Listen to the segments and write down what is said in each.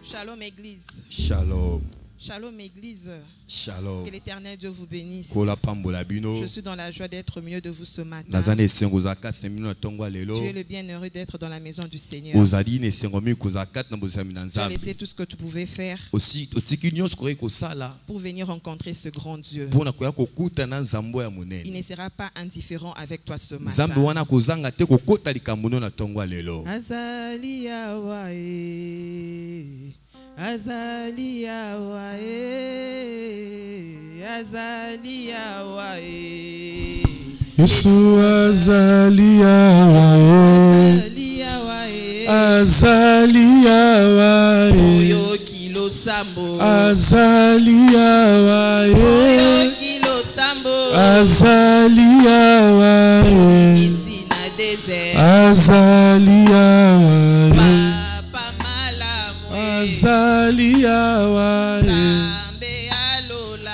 Shalom Église. Shalom. Shalom Église. Shalom. Que l'Éternel Dieu vous bénisse. Je suis dans la joie d'être au milieu de vous ce matin. Tu es le bienheureux d'être dans la maison du Seigneur. Tu as laissé tout ce que tu pouvais faire pour venir rencontrer ce grand Dieu. Il ne sera pas indifférent avec toi ce matin. Azali Yawae. Azali Yawae, Azali Yawae, Yesu Azali Yawae, Azali Yawae, Oyo kilo sambo, Azali Yawae, Oyo kilo sambo, Azali Yawae, ici na désert, Azali Yawae. Azali Yawae,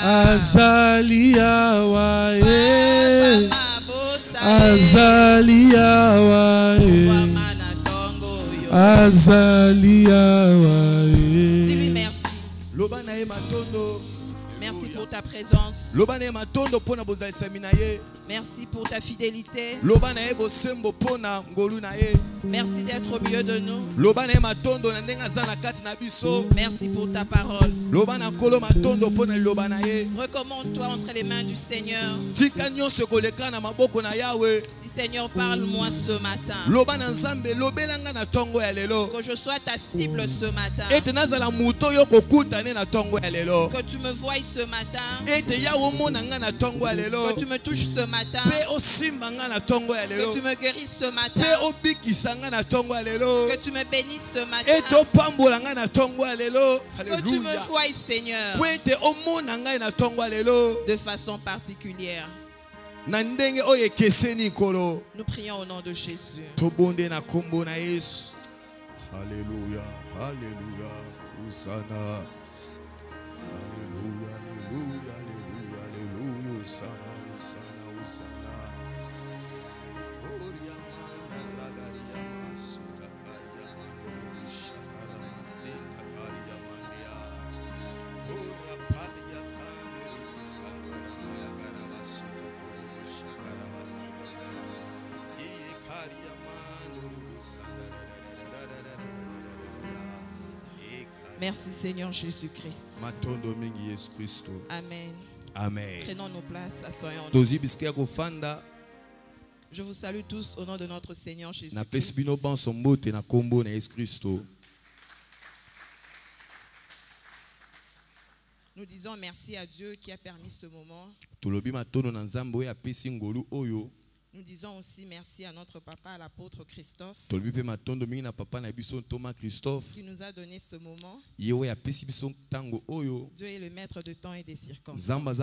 Azali Yawae, Azali Yawae, Azali Yawae. Dis-lui merci. Merci pour ta présence. Merci pour ta fidélité. Merci d'être au milieu de nous. Merci pour ta parole. Recommande-toi entre les mains du Seigneur. Dis Seigneur, parle-moi ce matin. Que je sois ta cible ce matin. Que tu me voies ce matin. Que tu me touches ce matin. Que tu me guérisses ce matin. Que tu me bénisses ce matin. Que tu me voies, Seigneur, de façon particulière. Nous prions au nom de Jésus. Alléluia, alléluia, Hosanna. Alléluia, alléluia, alléluia, alléluia, Hosanna, Hosanna, Hosanna. Oriamana ragaria masuta karia mandoro shakara masenta karia mandia. Ora paria kane risandora maya gara basuto koro shakara basita. Ye karia manoro risandara. Merci Seigneur Jésus-Christ. Amen. Amen. Prenons nos places, assoyons-nous. Je vous salue tous au nom de notre Seigneur Jésus-Christ. Nous disons merci à Dieu qui a permis ce moment. Nous disons aussi merci à notre papa, l'apôtre Christophe, qui nous a donné ce moment. Dieu est le maître de temps et des circonstances.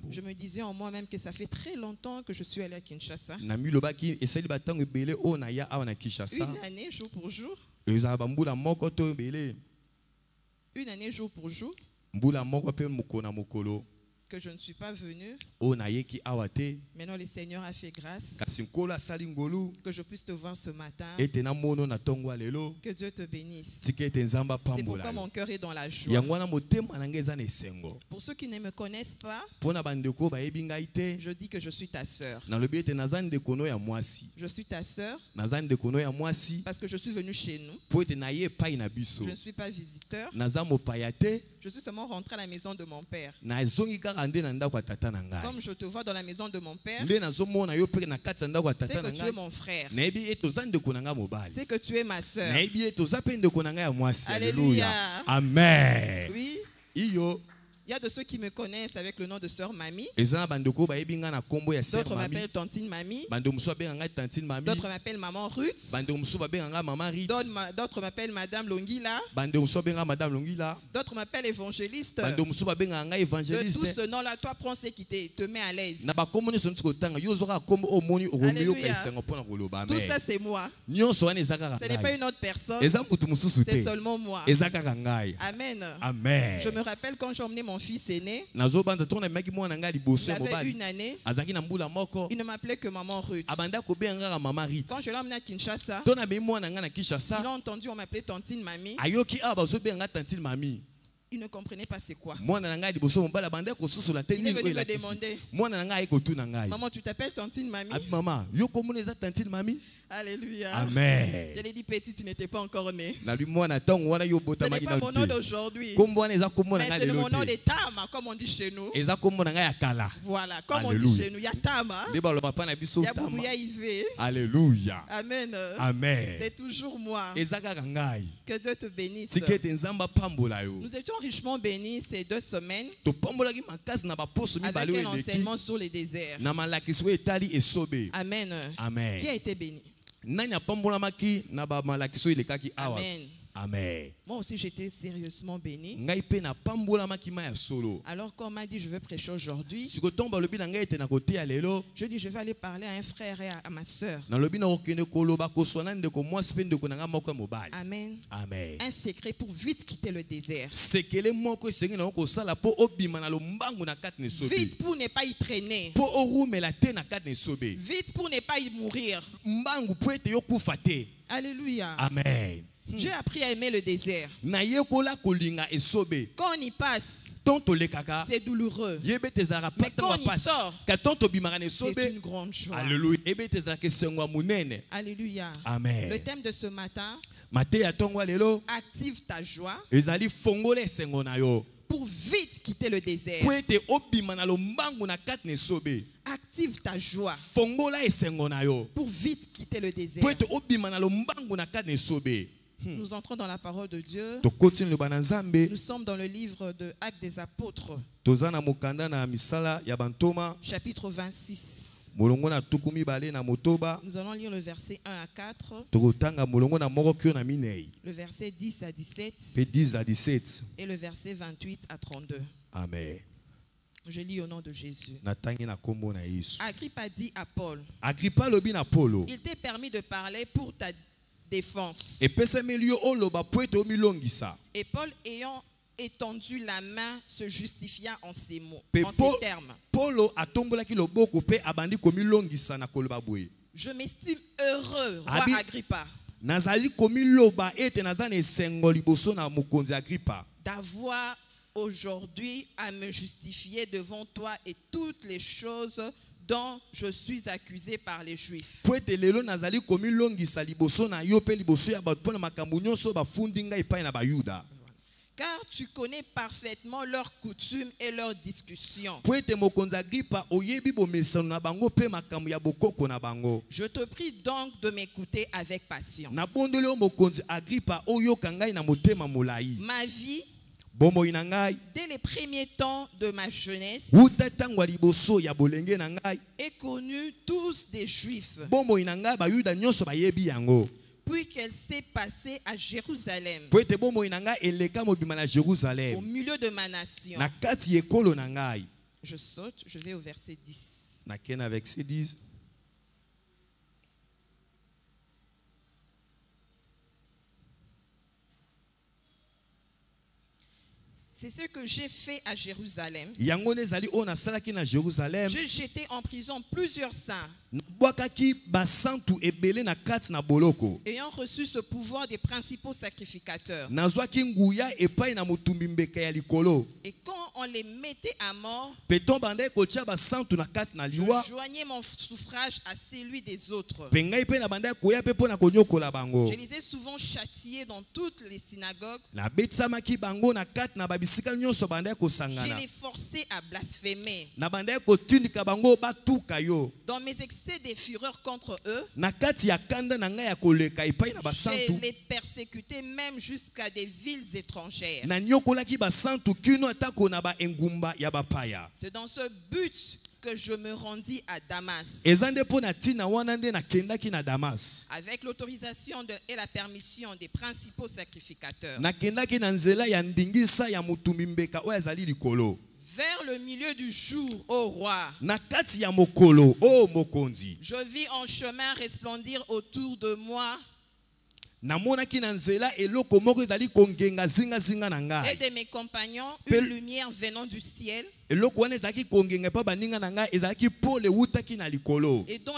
Je me disais en moi-même que ça fait très longtemps que je suis allé à Kinshasa. Une année jour pour jour. Une année jour pour jour. Que je ne suis pas venu. Maintenant le Seigneur a fait grâce que je puisse te voir ce matin. Que Dieu te bénisse. C'est pourquoi mon cœur est dans la joie. Pour ceux qui ne me connaissent pas, je dis que je suis ta sœur. Je suis ta sœur parce que je suis venu chez nous. Je ne suis pas visiteur. Je suis seulement rentré à la maison de mon père. Comme je te vois dans la maison de mon père, c'est que tu es mon frère. C'est que tu es ma soeur. Alléluia. Amen. Oui. Il y a de ceux qui me connaissent avec le nom de sœur Mamie. D'autres m'appellent Tantine Mamie. D'autres m'appellent Maman Ruth. D'autres m'appellent Madame Longila. D'autres m'appellent évangéliste. De tout ce nom-là, toi prends ce qui te met à l'aise. Alléluia. Tout ça c'est moi. Ce n'est pas une autre personne. C'est seulement moi. Amen. Amen. Je me rappelle quand j'ai emmené mon mon fils aîné. Il avait 1 année. Il ne m'appelait que maman Ruth. Quand je l'ai emmené à Kinshasa, il a entendu on m'appelait Tantine Mamie. Il ne comprenait pas c'est quoi. Il est venu me demander, maman, tu t'appelles Tantine Mamie? Alléluia. Amen. Je lui ai dit, petit, tu n'étais pas encore né. Ce n'est pas mon nom d'aujourd'hui. Mais c'est mon nom de Tama, comme on dit chez nous. Voilà, comme on dit chez nous. Il y a Tama. Il y a Boubouya Yves. Alléluia. Amen. Amen. C'est toujours moi. Que Dieu te bénisse. Nous étions richement bénis ces 2 semaines avec un enseignement sur les déserts. Amen. Amen. Qui a été béni? Amen. Amen. Moi aussi j'étais sérieusement béni. Alors quand on m'a dit je veux prêcher aujourd'hui, je dis je vais aller parler à un frère et à ma soeur. Amen. Amen. Un secret pour vite quitter le désert. Vite pour ne pas y traîner. Vite pour ne pas y mourir. Alléluia. Amen. J'ai appris à aimer le désert. Quand on y passe, c'est douloureux. Mais quand on y sort, c'est une grande joie. Alléluia. Amen. Le thème de ce matin, active ta joie pour vite quitter le désert. Active ta joie pour vite quitter le désert. Nous entrons dans la parole de Dieu. Nous sommes dans le livre de Actes des Apôtres. Chapitre 26. Nous allons lire le verset 1 à 4. Le verset 10 à 17. Et le verset 28 à 32. Amen. Je lis au nom de Jésus. Agrippa dit à Paul, il t'est permis de parler pour ta défense. Et Paul, ayant étendu la main, se justifia en ces mots, en ces termes. Je m'estime heureux, roi Agrippa, d'avoir aujourd'hui à me justifier devant toi et toutes les choses dont je suis accusé par les Juifs. Car tu connais parfaitement leurs coutumes et leurs discussions. Je te prie donc de m'écouter avec patience. Ma vie, dès les premiers temps de ma jeunesse, est connue tous des Juifs. Puis qu'elle s'est passée à Jérusalem, au milieu de ma nation. Je saute, je vais au verset 10. C'est ce que j'ai fait à Jérusalem. J'ai jeté en prison plusieurs saints. Ayant reçu ce pouvoir des principaux sacrificateurs. Et quand on les mettait à mort, je joignais mon suffrage à celui des autres. Je les ai souvent châtiés dans toutes les synagogues. Je les forçais à blasphémer. Dans mes excès de fureur contre eux, je les persécutais même jusqu'à des villes étrangères. C'est dans ce but que je me rendis à Damas. Avec l'autorisation et la permission des principaux sacrificateurs. Vers le milieu du jour, ô roi, je vis en chemin resplendir autour de moi Et de mes compagnons, une lumière venant du ciel. Et dont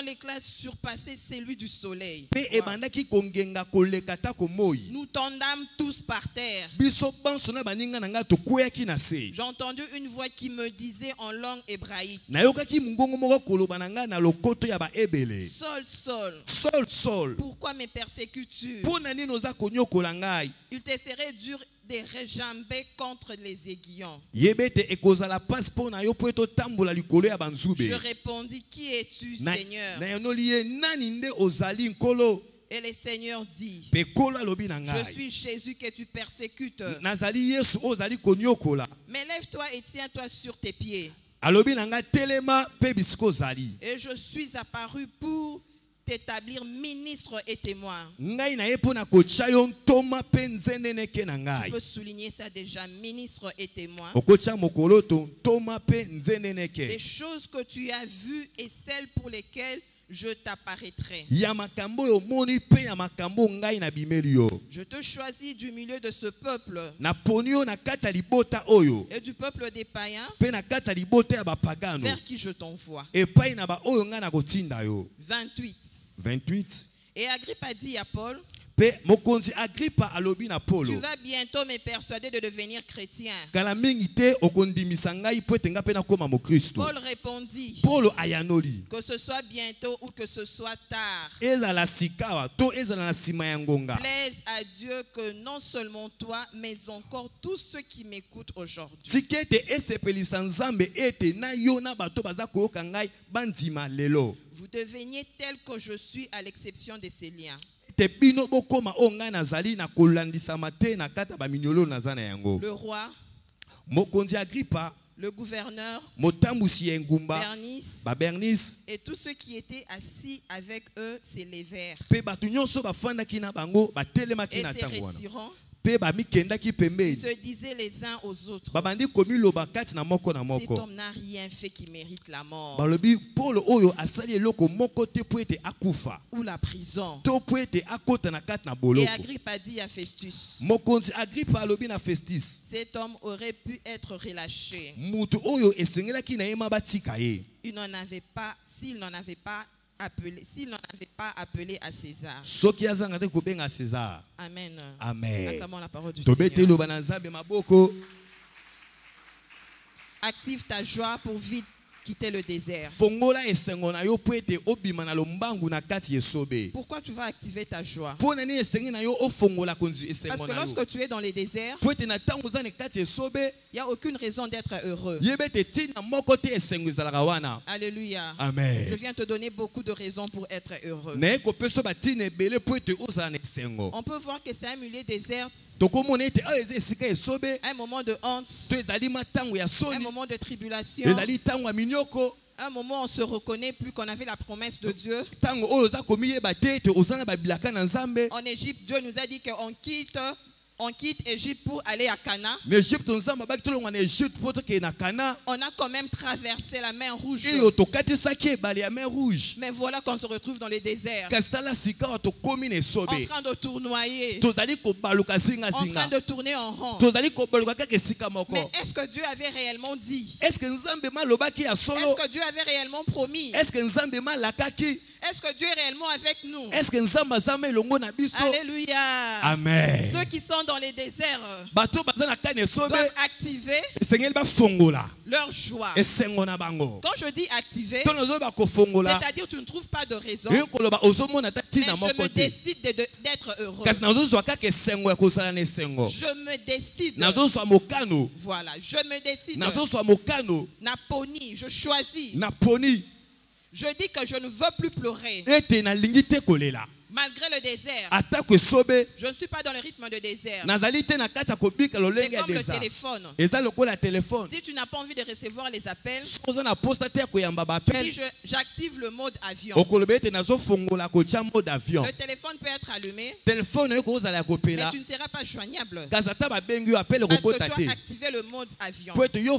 l'éclat surpassait celui du soleil. Nous tombâmes tous par terre. J'ai entendu une voix qui me disait en langue hébraïque: Saul, Saul, pourquoi me persécutes-tu? Il te serait dur de réjamber contre les aiguillons. Je répondis: Qui es-tu, Seigneur? Et le Seigneur dit: Je suis Jésus que tu persécutes. Mais lève-toi et tiens-toi sur tes pieds. Et je suis apparu pour t'établir ministre et témoin. Tu peux souligner ça déjà, ministre et témoin. Les choses que tu as vues et celles pour lesquelles je t'apparaîtrai. Je te choisis du milieu de ce peuple et du peuple des païens vers qui je t'envoie. 28. Et Agrippa a dit à Paul: Tu vas bientôt me persuader de devenir chrétien. Paul répondit: Que ce soit bientôt ou que ce soit tard, plaise à Dieu que non seulement toi, mais encore tous ceux qui m'écoutent aujourd'hui. Vous deveniez tel que je suis à l'exception de ces liens. Le roi, le gouverneur, Bernice et tous ceux qui étaient assis avec eux s'élevèrent et se retirant. Ils se disaient les uns aux autres: Cet homme n'a rien fait qui mérite la mort ou la prison. Et Agrippa dit à Festus: Cet homme aurait pu être relâché. Il n'en avait pas, s'il n'en avait pas appelé à César. Amen. Acclamons la parole du Seigneur. Active ta joie pour vite quitter le désert. Pourquoi tu vas activer ta joie? Parce que lorsque tu es dans les déserts, il n'y a aucune raison d'être heureux. Alléluia. Amen. Je viens te donner beaucoup de raisons pour être heureux. On peut voir que c'est un milieu désert, un moment de honte, un moment de tribulation, un moment où on se reconnaît plus qu'on avait la promesse de Dieu. En Égypte, Dieu nous a dit qu'on quitte Égypte pour aller à Cana. On a quand même traversé la mer Rouge. Mais voilà qu'on se retrouve dans les déserts, en train de tournoyer, en train de tourner en rond. Mais est-ce que Dieu avait réellement dit? Est-ce que Dieu avait réellement promis? Est-ce que Dieu est réellement avec nous? Alléluia. Amen. Ceux qui sont dans les déserts doivent activer leur joie. Quand je dis activer, c'est-à-dire tu ne trouves pas de raison, mais je me décide d'être heureux. Je me décide. Voilà, je me décide. Naponi, je choisis. Je dis que je ne veux plus pleurer. Malgré le désert, je ne suis pas dans le rythme de désert. C'est comme le téléphone. Si tu n'as pas envie de recevoir les appels, tu dis j'active le mode avion. Le téléphone peut être allumé, mais tu ne seras pas joignable parce que tu as activé le mode avion. Personne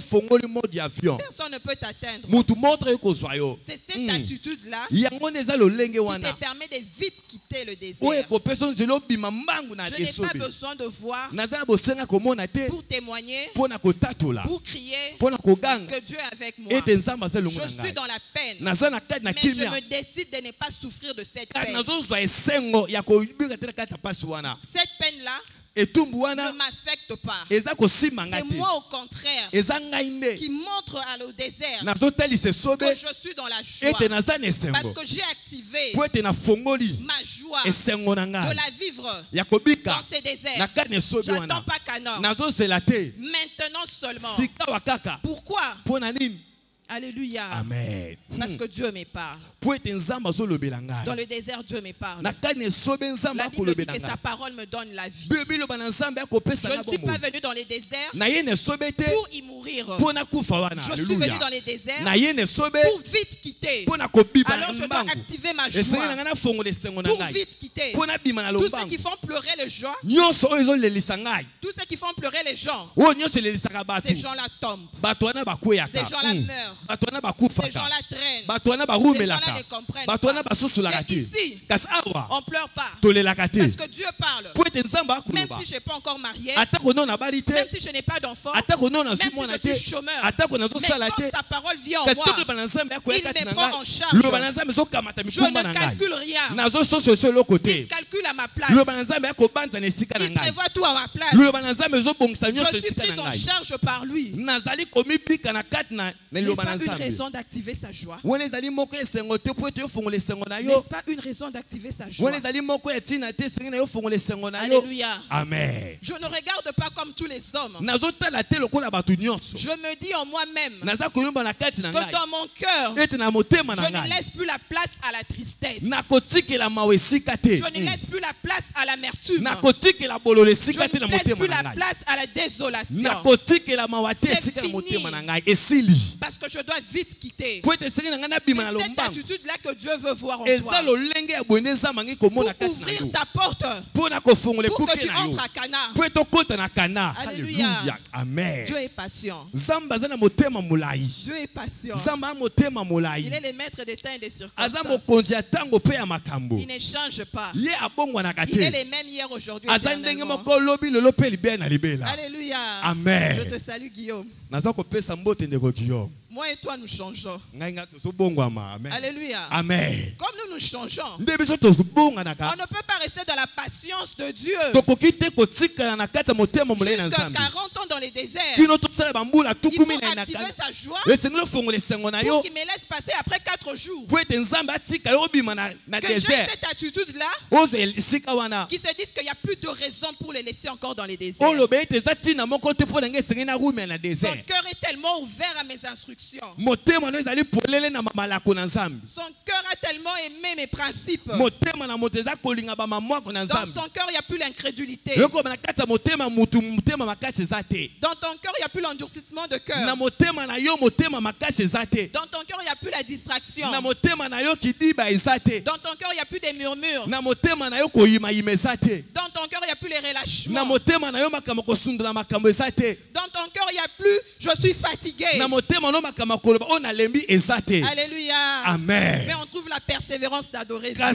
ne peut t'atteindre. C'est cette attitude-là qui te permet de vite quitter quitter le désert. Je n'ai pas besoin de voir pour témoigner, pour crier que Dieu est avec moi. Je suis dans la peine, mais je me décide de ne pas souffrir de cette peine. Cette peine-là ne m'affecte pas. C'est moi au contraire qui montre au désert que je suis dans la joie. Parce que j'ai activé ma joie de la vivre dans ces déserts. J'attends pas Canaan. Maintenant seulement. Pourquoi? Alléluia. Amen. Parce que Dieu me parle. Dans le désert, Dieu me parle. La Bible dit que sa parole me donne la vie. Je ne suis pas venu dans les déserts pour y mourir. Je suis venu dans les déserts pour vite quitter. Alors je dois activer ma joie pour vite quitter. Tous ceux qui font pleurer les gens, tous ceux qui font pleurer les gens, ces gens-là tombent. Ces gens-là meurent. Ces gens-là traînent. Ces gens-là ne comprennent pas. Et ici, on ne pleure pas. Parce que Dieu parle. Même si je n'ai pas encore marié, même si je n'ai pas d'enfant, même si je suis chômeur, mais quand sa parole vient en moi, il me prend en charge. Je ne calcule rien. Il calcule à ma place. Il prévoit tout à ma place. Je suis prise en charge par lui. N'est-ce pas une raison d'activer sa joie? N'est-ce pas une raison d'activer sa joie? Alléluia. Amen. Je ne regarde pas comme tous les hommes. Je me dis en moi-même que dans mon cœur, je ne laisse plus la place à la tristesse. Je ne laisse plus la place à l'amertume. Je ne laisse plus la place à la désolation. C'est fini. Parce que je dois vite quitter. C'est cette attitude-là que Dieu veut voir en toi. Pour ouvrir ta porte. Pour que tu entres à Cana. Alléluia. Amen. Dieu est patient. Dieu est patient. Il est le maître des temps et des circonstances. Il ne change pas. Il est le même hier, aujourd'hui, éternellement. Alléluia. Amen. Je te salue, Guillaume. Moi et toi, nous changeons. Alléluia. Amen. Comme nous changeons, on ne peut pas rester dans la patience de Dieu jusqu'à 40 ans dans les déserts. Il faut activer sa joie pour qu'il me laisse passer après 4 jours. Que j'ai cette attitude-là qui se disent qu'il n'y a plus de raison pour les laisser encore dans les déserts. Son cœur est tellement ouvert à mes instructions. Son cœur a tellement aimé mes principes. Dans son cœur, il n'y a plus l'incrédulité. Dans ton cœur, il n'y a plus l'endurcissement de cœur. Dans ton cœur, il n'y a plus la distraction. Dans ton cœur, il n'y a plus des murmures. Dans ton cœur, il n'y a plus les relâchements. Dans ton cœur, il n'y a plus je suis fatigué. Alléluia. Amen. Mais on trouve la persévérance d'adorer Dieu. Dans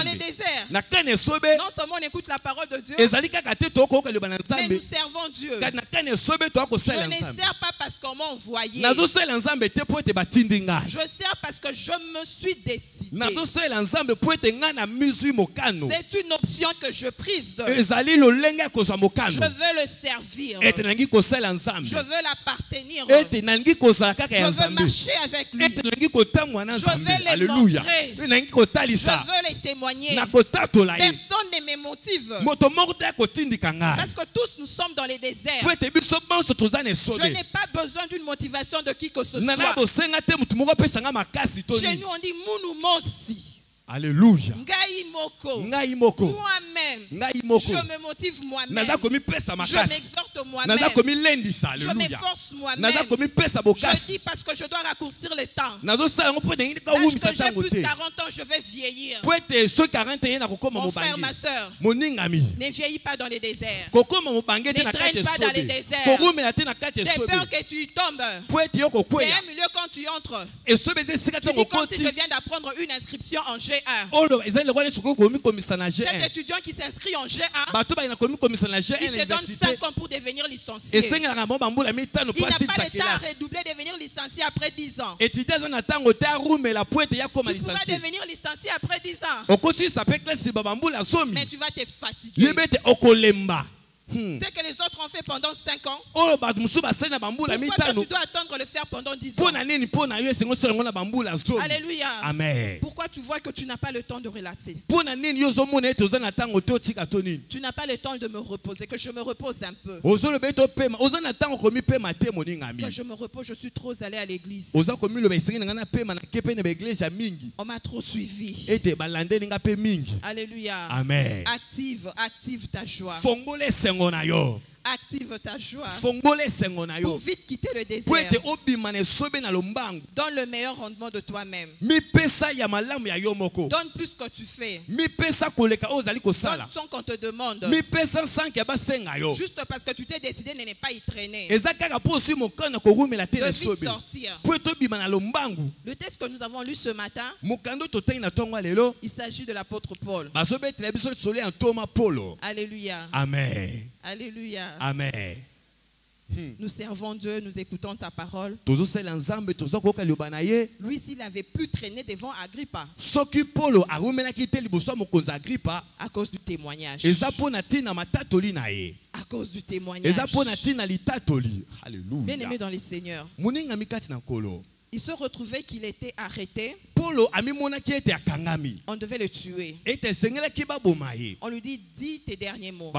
les déserts, non seulement on écoute la parole de Dieu, mais nous servons Dieu. Je ne sers pas parce qu'on m'a envoyé. Je sers parce que je me suis décidé. C'est une option que je prise. Je veux le servir. Je veux l'appartenir. Je veux marcher avec lui. Je veux les montrer. Je veux les témoigner. Personne ne me motive. Parce que tous nous sommes dans les déserts. Je n'ai pas besoin d'une motivation de qui que ce soit. Chez nous on dit Mounou Monsi. Alléluia. Moi-même. moi-même. Je me motive moi-même. Je m'exhorte moi-même. Je m'efforce moi-même. Je dis parce que je dois raccourcir le temps. Lorsque j'ai plus 40 ans, je vais vieillir. Mon frère, ma soeur, ne vieillis pas dans les déserts. Ne traîne pas dans les déserts. J'ai peur que tu tombes. C'est un milieu quand tu entres. Tu dis comme si je viens d'apprendre une inscription en G1. Cet étudiant qui s'inscrit en G1, il se donne 5 ans pour devenir licencié. Il n'a pas le temps à redoubler, devenir licencié après 10 ans. Tu pourras devenir licencié après 10 ans. Mais tu vas te fatiguer. C'est que les autres ont fait pendant 5 ans. Pourquoi tu dois attendre le faire pendant 10 ans? Alléluia. Amen. Pourquoi tu vois que tu n'as pas le temps de relaxer? Tu n'as pas le temps de me reposer, que je me repose un peu. Que je me repose, je suis trop allé à l'église. On m'a trop suivi. Alléluia. Amen. Active ta joie. Active ta joie pour vite quitter le désert. Donne le meilleur rendement de toi-même. Donne plus que tu fais. Donne sans qu'on te demande. Juste parce que tu t'es décidé de ne pas y traîner. De vite sortir. Le texte que nous avons lu ce matin, il s'agit de l'apôtre Paul. Alléluia. Amen. Alléluia. Amen. Nous servons Dieu, nous écoutons ta parole. Lui, s'il n'avait plus traîné devant Agrippa à cause du témoignage. À cause du témoignage. Bien aimé dans les seigneurs. Il se retrouvait qu'il était arrêté. On devait le tuer. On lui dit, dis tes derniers mots.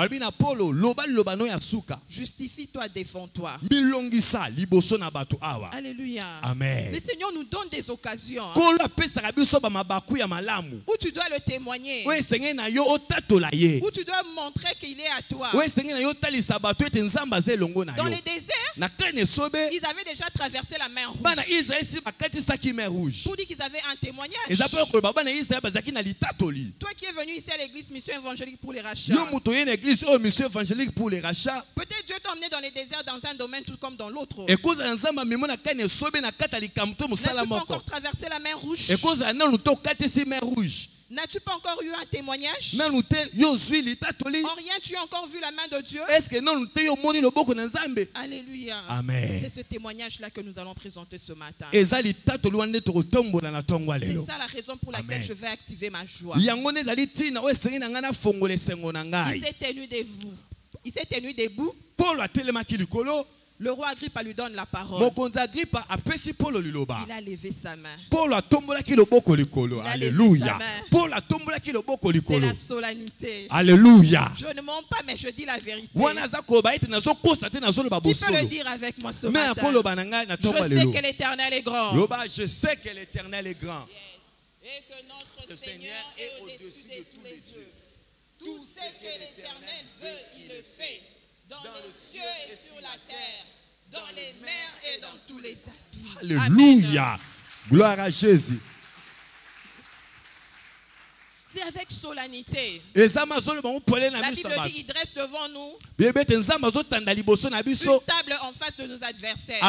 Justifie-toi, défends-toi. Alléluia. Amen. Le Seigneur nous donne des occasions où tu dois le témoigner. Où tu dois montrer qu'il est à toi. Dans les déserts, ils avaient déjà traversé la mer rouge. Pour dire qu'ils avaient un témoignage. Toi qui es venu ici à l'église Mission Évangélique pour les Rachats. Peut-être Dieu t'a emmené dans les déserts dans un domaine tout comme dans l'autre. N'as-tu pas encore traversé la mer rouge? N'as-tu pas encore eu un témoignage? En rien tu as encore vu la main de Dieu? Alléluia. Amen. C'est ce témoignage-là que nous allons présenter ce matin. C'est ça la raison pour laquelle je vais activer ma joie. Il s'est tenu debout. Le roi Agrippa lui donne la parole. Il a levé sa main. Alléluia. C'est la solennité. Alléluia. Je ne mens pas, mais je dis la vérité. Qui peut le dire avec moi ce matin? Je sais que l'Éternel est grand. Je sais que l'Éternel est grand. Yes. Et que notre Seigneur est au-dessus de tous les dieux. Tout ce que l'Éternel veut, il le fait. Dans les cieux et sur la terre, dans les mers et dans tous les abîmes. Alléluia. Amen. Gloire à Jésus. C'est avec solennité. La Bible dit, il dresse devant nous une table en face de nos adversaires. Il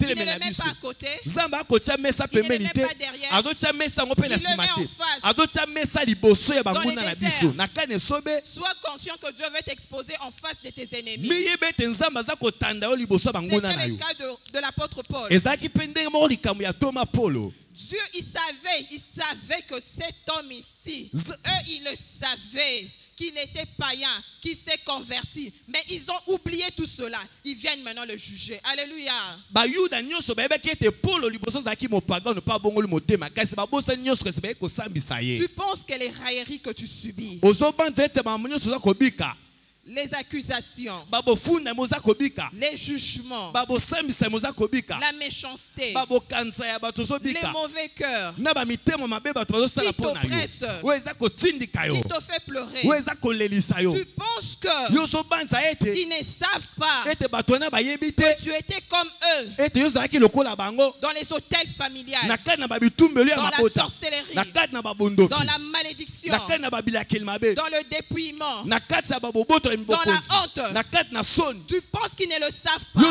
ne les met pas à côté. Il ne les met pas derrière. Il le met en face. Dans les déserts. Sois conscient que Dieu veut t'exposer en face de tes ennemis. C'était le cas de l'apôtre Paul. Dieu, il savait que cet homme ici, eux, ils le savaient qu'il était païen, qu'il s'est converti. Mais ils ont oublié tout cela. Ils viennent maintenant le juger. Alléluia. Tu penses que les railleries que tu subis, les accusations, les jugements, la méchanceté, les mauvais cœurs qui t'oppressent, qui te fait pleurer. Tu penses qu'ils ne savent pas que tu étais comme eux dans les hôtels familiales, dans la sorcellerie, dans la malédiction, dans le dépouillement, dans la honte. Tu penses qu'ils ne le savent pas. Ils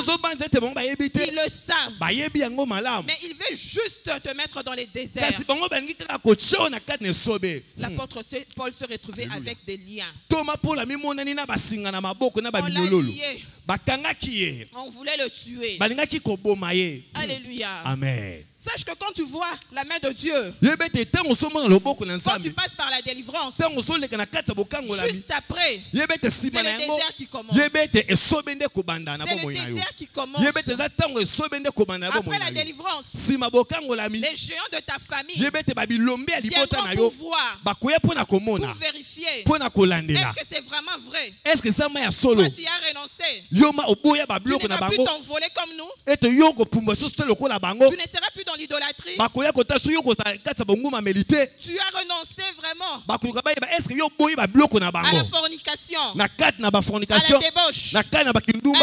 le savent. Mais ils veulent juste te mettre dans les déserts. L'apôtre Paul se retrouvait avec des liens. On l'a lié. On voulait le tuer. Alléluia. Amen. Sache que quand tu vois la main de Dieu, quand tu passes par la délivrance, juste après, c'est le désert qui commence. C'est le désert qui commence. Après la délivrance, les géants de ta famille viendront pour voir, pour vérifier. Est-ce que c'est vraiment vrai? Toi, tu as renoncé. Tu ne vas plus t'envoler comme nous. Tu ne seras plus dans l'idolâtrie. Tu as renoncé vraiment à la fornication, à la débauche, à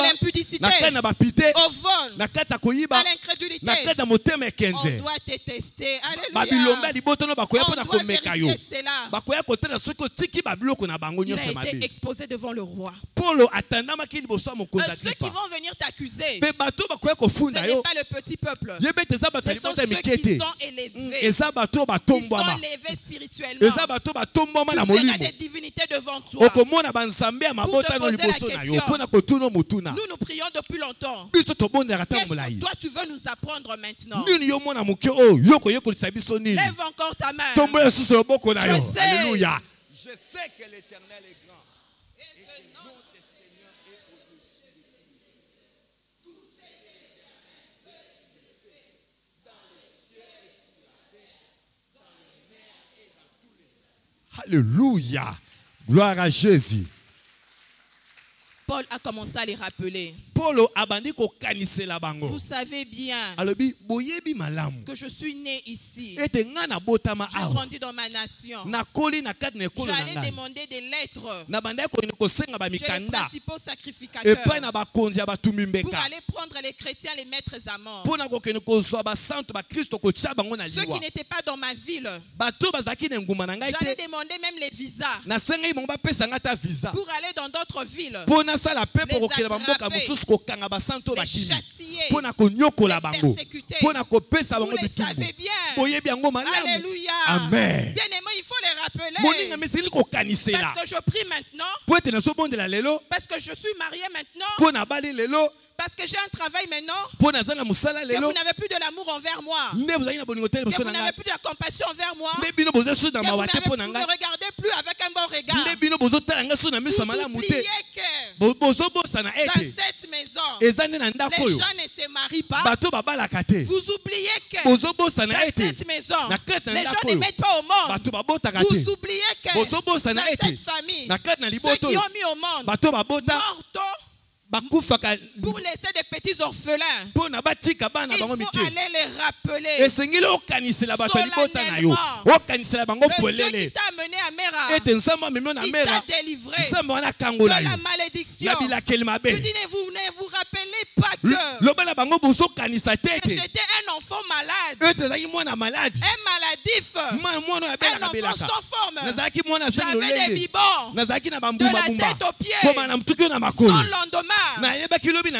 l'impudicité, au vol, à l'incrédulité. On doit te tester. Alléluia. On doit vérifier cela. Il a été exposé devant le roi. Ceux qui vont venir t'accuser, ce n'est pas le petit peuple. Ce sont ceux qui sont élevés. Ils sont élevés spirituellement. Tu verras des divinités devant toi. Pour te poser la question. Nous prions depuis longtemps. Qu'est-ce que toi tu veux nous apprendre maintenant? Lève encore ta main. Je sais que l'Éternel est grand. Et que notre Seigneur est au-dessus de tout. Tout ce que l'Éternel veut, il le fait. Dans le ciel et sur la terre, dans les mers et dans tous les... Alléluia. Gloire à Jésus. Paul a commencé à les rappeler. Vous savez bien que je suis né ici. J'ai grandi dans ma nation. J'allais demander des lettres chez les principaux sacrificateurs pour aller prendre les chrétiens, les mettre à mort. Ceux qui n'étaient pas dans ma ville, j'allais demander même les visas pour aller dans d'autres villes. Les attraper, les châtier, les persécuter. Vous le savez bien. Alléluia. Amen. Bien-aimés, il faut les rappeler. Parce que je prie maintenant. Parce que je suis marié maintenant. Parce que j'ai un travail maintenant. Que vous n'avez plus de l'amour envers moi. Que vous n'avez plus de la compassion envers moi. Que vous ne me regardez plus avec un bon regard. Vous oubliez que dans cette maison, les gens ne se marient pas. Vous oubliez que dans cette maison, les gens ne mettent pas au monde. Vous oubliez que dans cette famille, ceux qui ont mis au monde, morto, pour laisser des petits orphelins, il faut aller les rappeler solennellement que Dieu qui t'a amené à Mera, il t'a délivré de la malédiction. Tu dis, ne vous rappelez pas que j'étais un enfant malade, un maladif, un enfant sans forme. J'avais des bibons de la tête aux pieds, sans lendemain,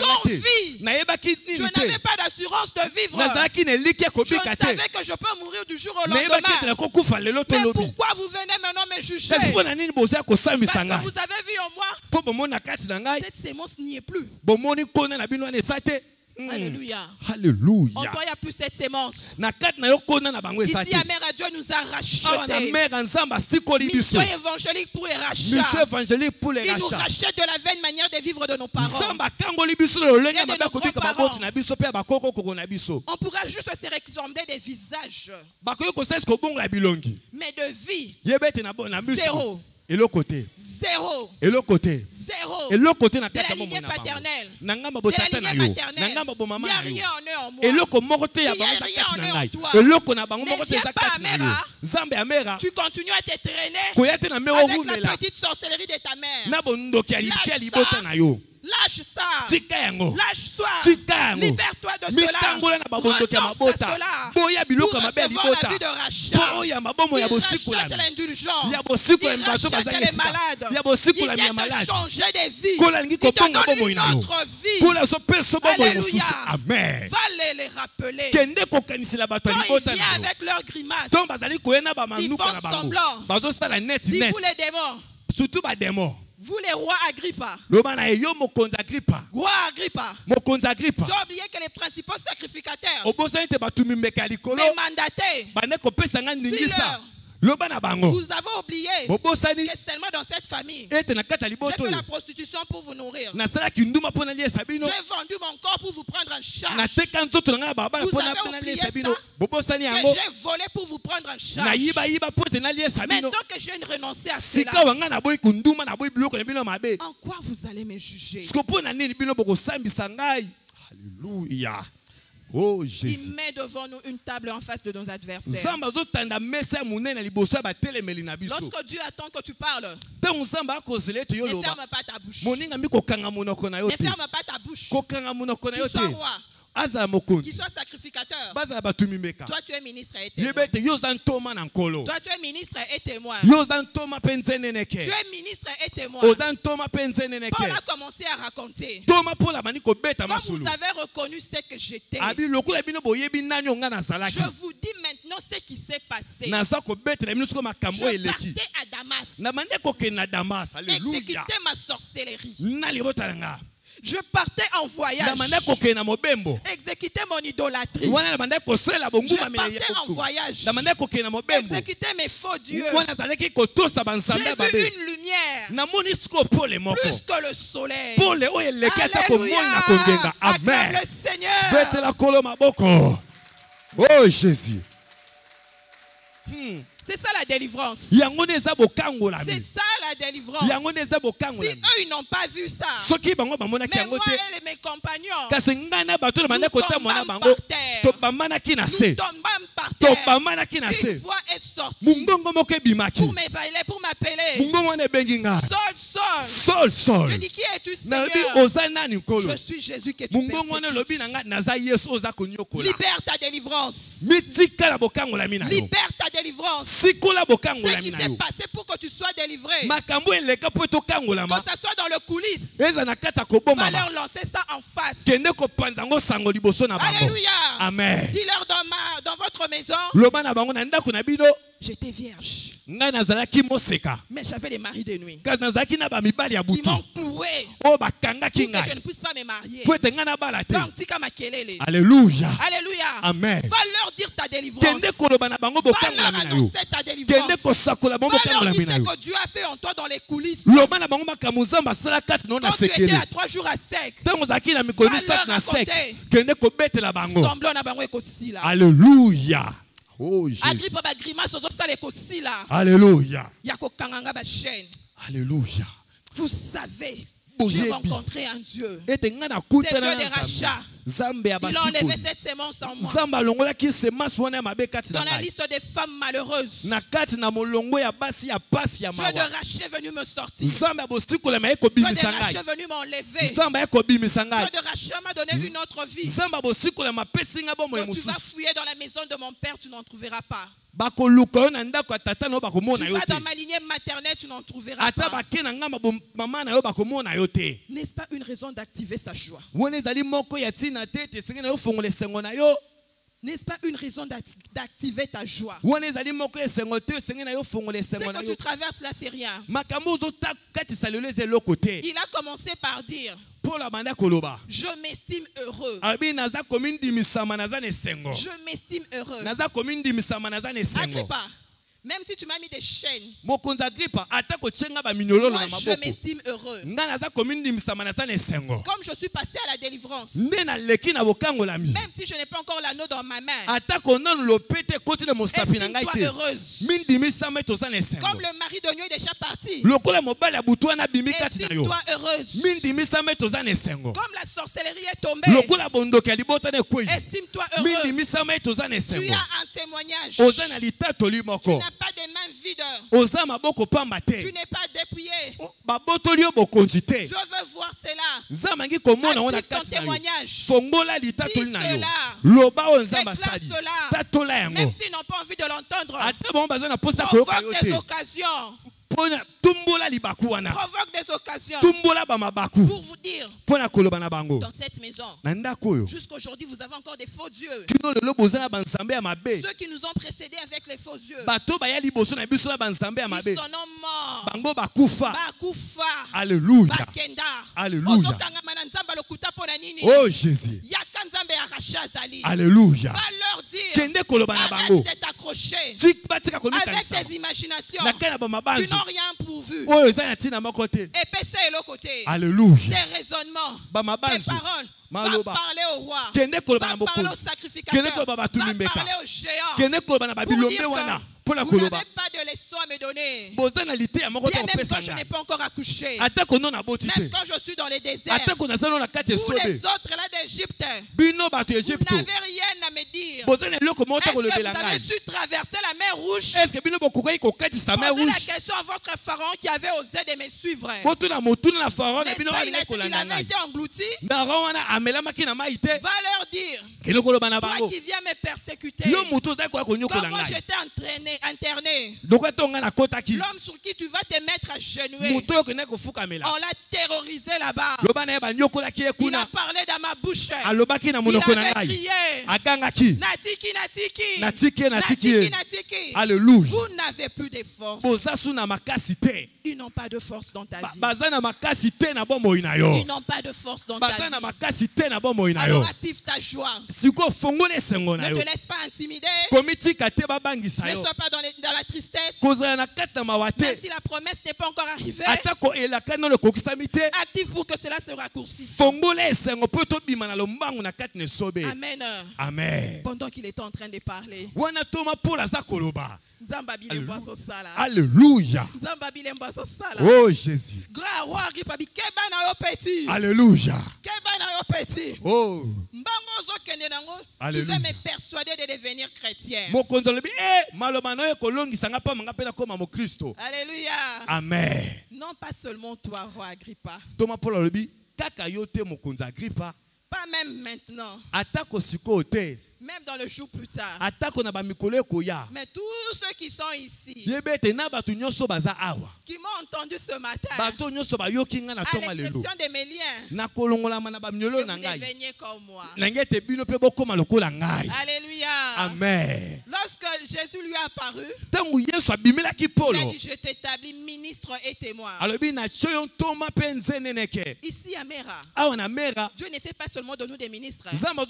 sans vie. Je n'avais pas d'assurance de vivre. Je savais que je peux mourir du jour au lendemain. Mais pourquoi vous venez maintenant me juger? Parce que vous avez vu en moi, cette sémence n'y est plus. Alléluia. Alléluia. En toi, il n'y a plus cette sémence. Ici, à Mère à Dieu nous a rachetés. Mission évangélique pour les rachats. Il nous rachète de la vaine manière de vivre de nos parents et de nos grands-parents. On pourra juste se ressembler des visages, mais de vie, zéro. Et le côté. Zéro. Et le côté. Zéro. Et le côté de la lignée paternelle. De la lignée maternelle. Il n'y a rien en eux en moi. Et le côté. Il n'y a rien en eux en toi. Et le ne viens pas à Mera. Tu continues à te traîner avec la petite sorcellerie de ta mère. Lâche ça. Lâche-toi. Libère-toi de cela. Renonce à cela. Pour recevoir la vie de rachat. Il rachète l'indulgence. Il rachète les malades. Il vient te changer de vie. Il te donne une autre vie. Alléluia. Amen. Va les rappeler. Quand ils viennent avec leurs grimaces, ils font semblant. Dis-vous les démons. Surtout les démons. Vous les rois Agrippa. Roi Agrippa. Tu as oublié que les principaux sacrificateurs, les mandatés, dis-leur, vous avez oublié que seulement dans cette famille, j'ai fait la prostitution pour vous nourrir. J'ai vendu mon corps pour vous prendre en charge. Vous avez oublié ça, que j'ai volé pour vous prendre en charge. Maintenant que je viens de renoncer à cela, en quoi vous allez me juger? Alléluia. Oh Jésus. Il met devant nous une table en face de nos adversaires. Lorsque Dieu attend que tu parles, ne ferme pas ta bouche. Ne ferme pas ta bouche. Tu sois roi, qui soit sacrificateur. Toi tu es ministre et témoin. Toi tu es ministre et témoin. Tu es ministre et témoin. Paul a commencé à raconter. Quand vous avez reconnu ce que j'étais, je vous dis maintenant ce qui s'est passé. Je partais à Damas. Exécuter ma sorcellerie. Je partais en voyage. Exécuter mon idolâtrie. Je partais en voyage. Exécuter mes faux dieux. J'ai vu une lumière. Plus que le soleil. Alléluia. Acclame le Seigneur. Oh Jésus. C'est ça la délivrance. C'est ça la délivrance. Si eux ils n'ont pas vu ça, mais moi et mes compagnons, nous tombons par terre. Une voix est sortie pour m'appeler. Saul. Je dis, qui es-tu, Seigneur? Je suis Jésus que tu persécutes. Libère ta délivrance. Libère ta délivrance. Ce qui s'est passé pour que tu sois délivré, que ça soit dans le coulisses, va leur lancer ça en face. Alléluia. Amen. Dis-leur dans votre maison, j'étais vierge, mais j'avais des maris de nuit qui m'ont cloué pour que je ne puisse pas me marier. Alléluia. Alléluia. Amen. Va leur dire ta délivrance. Va leur annoncer ta délivrance. Va leur dire ce que Dieu a fait en toi dans les coulisses. Quand tu étais à 3 jours à sec, va leur raconter. Semblant na bango ekosi la. Alléluia. Oh Jésus. Agrippa ba grimace aux ça l'écosi là. Alléluia. Yako kanganga ba chaîne. Alléluia. Vous savez, j'ai rencontré un Dieu. C'est Dieu des rachats. Il a enlevé cette sémence en moi. Dans la liste des femmes malheureuses, Dieu de rachat est venu me sortir. Dieu de rachat est venu m'enlever. Dieu de rachat m'a donné une autre vie. Quand tu vas fouiller dans la maison de mon père, tu n'en trouveras pas. Tu vas dans ma lignée maternelle, tu n'en trouveras pas. N'est-ce pas une raison d'activer sa joie? N'est-ce pas une raison d'activer ta joie? C'est que tu traverses là, c'est rien. Il a commencé par dire, je m'estime heureux. Je m'estime heureux. Agrippa, Même si tu m'as mis des chaînes, moi je m'estime heureux. Comme je suis passé à la délivrance, même si je n'ai pas encore l'anneau dans ma main, estime-toi heureuse. Comme le mari d'Ogno est déjà parti, estime-toi heureuse. Comme la sorcellerie est tombée, estime-toi heureux. Tu as un témoignage. Tu n'as pas des mains vides. Tu n'es pas dépouillé. Dieu veut voir cela. Active ton témoignage. Dis cela. Même s'ils n'ont pas envie de l'entendre, provoque des occasions. Provoque des occasions pour vous dire, dans cette maison, jusqu'aujourd'hui vous avez encore des faux dieux. Ceux qui nous ont précédés avec les faux dieux, ils sont morts. Alléluia. Alléluia. Oh Jésus. Alléluia. Va leur dire, arrête de t'accrocher avec tes imaginations qui n'ont rien pourvu. Épaissez le côté. Alléluia. Tes raisonnements, tes paroles. Va parler au roi. Va parler au sacrificateur. Va parler au géant. Pour dire que vous n'avez pas de leçon à me donner. Bien même quand je n'ai pas encore accouché. Même quand je suis dans les déserts. Vous les autres là d'Égypte, vous n'avez rien à me dire. Est-ce que vous avez su traverser la mer Rouge? Posez la question à votre pharaon qui avait osé de me suivre. Il avait été englouti. Va leur dire, toi qui viens me persécuter, quand moi j'étais interné, l'homme sur qui tu vas te mettre à genouiller, on l'a terrorisé là-bas. Il a parlé dans ma bouche. Il avait crié, Natiki. Alléluia. Vous n'avez plus de force. Ils n'ont pas de force dans ta vie. Ils n'ont pas de force dans ta vie. Alors active ta joie. Ne te laisse pas intimider. Ne sois pas dans la tristesse. Même si la promesse n'est pas encore arrivée, active pour que cela se raccourcisse. Amen. Amen. Pendant qu'il était en train de parler, Alléluia. Oh Jésus. Alléluia. Oh. Tu veux me persuader de devenir chrétien. Alléluia. Amen. Non pas seulement toi, roi Agrippa. Pas même maintenant. Même dans le jour plus tard. Mais tous ceux qui sont ici, qui m'ont entendu ce matin, à l'exception de mes liens, que vous deveniez comme moi. Alléluia. Amen. Lorsque Jésus lui a apparu, il a dit, je t'établis ministre et témoin. Ici à Mera, Dieu ne fait pas seulement de nous des ministres. Il fait de